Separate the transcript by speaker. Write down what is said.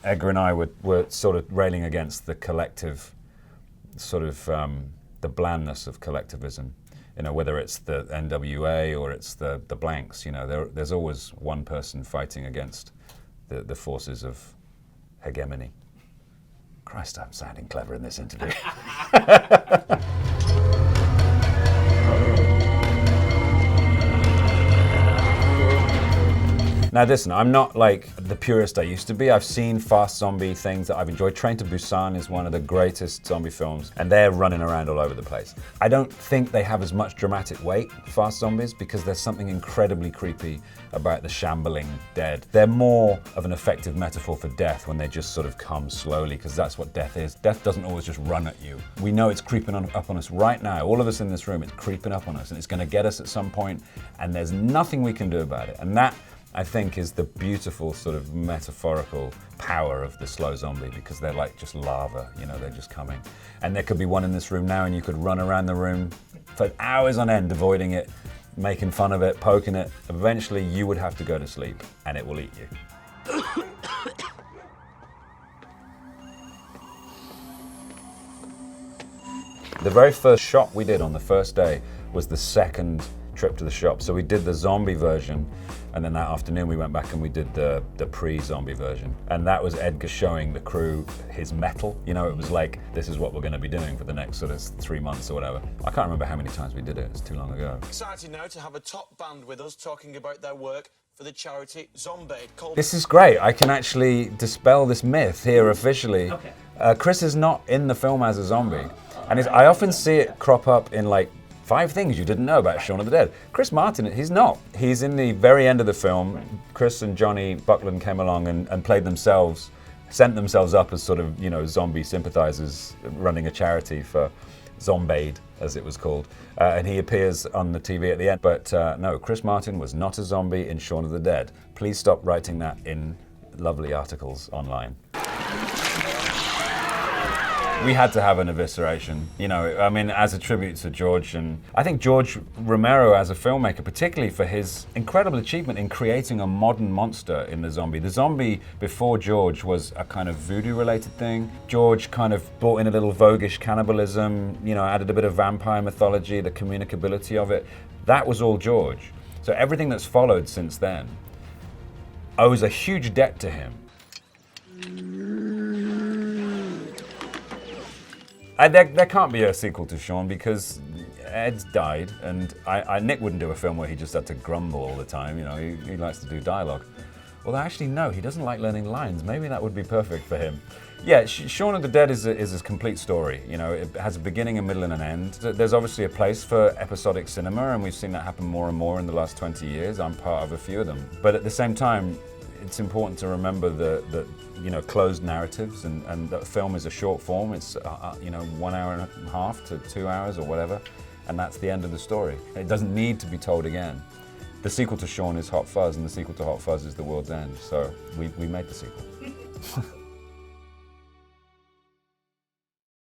Speaker 1: Edgar and I were sort of railing against the collective, sort of the blandness of collectivism. You know, whether it's the NWA or it's the blanks, you know, there's always one person fighting against the forces of hegemony. Christ, I'm sounding clever in this interview. Now listen, I'm not like the purist I used to be. I've seen fast zombie things that I've enjoyed. Train to Busan is one of the greatest zombie films, and they're running around all over the place. I don't think they have as much dramatic weight, fast zombies, because there's something incredibly creepy about the shambling dead. They're more of an effective metaphor for death when they just sort of come slowly, because that's what death is. Death doesn't always just run at you. We know it's creeping up on us right now. All of us in this room, it's creeping up on us, and it's going to get us at some point, and there's nothing we can do about it. And that, I think, is the beautiful sort of metaphorical power of the slow zombie, because they're like just lava, you know, they're just coming. And there could be one in this room now and you could run around the room for hours on end avoiding it, making fun of it, poking it. Eventually you would have to go to sleep and it will eat you. The very first shot we did on the first day was the second trip to the shop. So we did the zombie version, and then that afternoon we went back and we did the pre-zombie version. And that was Edgar showing the crew his metal. You know, it was like, this is what we're going to be doing for the next sort of 3 months or whatever. I can't remember how many times we did it, it's too long ago.
Speaker 2: Excited now to have a top band with us talking about their work for the charity Zombie.
Speaker 1: This is great. I can actually dispel this myth here officially.
Speaker 3: Okay.
Speaker 1: Chris is not in the film as a zombie. And I often see it crop up in like 5 things you didn't know about Shaun of the Dead. Chris Martin, he's not. He's in the very end of the film. Chris and Johnny Buckland came along and played themselves, sent themselves up as sort of, you know, zombie sympathizers running a charity for Zombaid, as it was called. And he appears on the TV at the end. But no, Chris Martin was not a zombie in Shaun of the Dead. Please stop writing that in lovely articles online. We had to have an evisceration, you know, I mean, as a tribute to George. And I think George Romero as a filmmaker, particularly for his incredible achievement in creating a modern monster in the zombie. The zombie before George was a kind of voodoo related thing. George kind of brought in a little voguish cannibalism, you know, added a bit of vampire mythology, the communicability of it. That was all George. So everything that's followed since then owes a huge debt to him. There can't be a sequel to Shaun because Ed's died, and Nick wouldn't do a film where he just had to grumble all the time. You know, he likes to do dialogue. Well, actually, no, he doesn't like learning lines. Maybe that would be perfect for him. Yeah, Shaun of the Dead is a complete story. You know, it has a beginning, a middle, and an end. There's obviously a place for episodic cinema, and we've seen that happen more and more in the last 20 years. I'm part of a few of them. But at the same time, it's important to remember the you know, closed narratives, and that film is a short form. It's you know, 1 hour and a half to 2 hours or whatever, and that's the end of the story. It doesn't need to be told again. The sequel to Shaun is Hot Fuzz, and the sequel to Hot Fuzz is The World's End. So we made the sequel.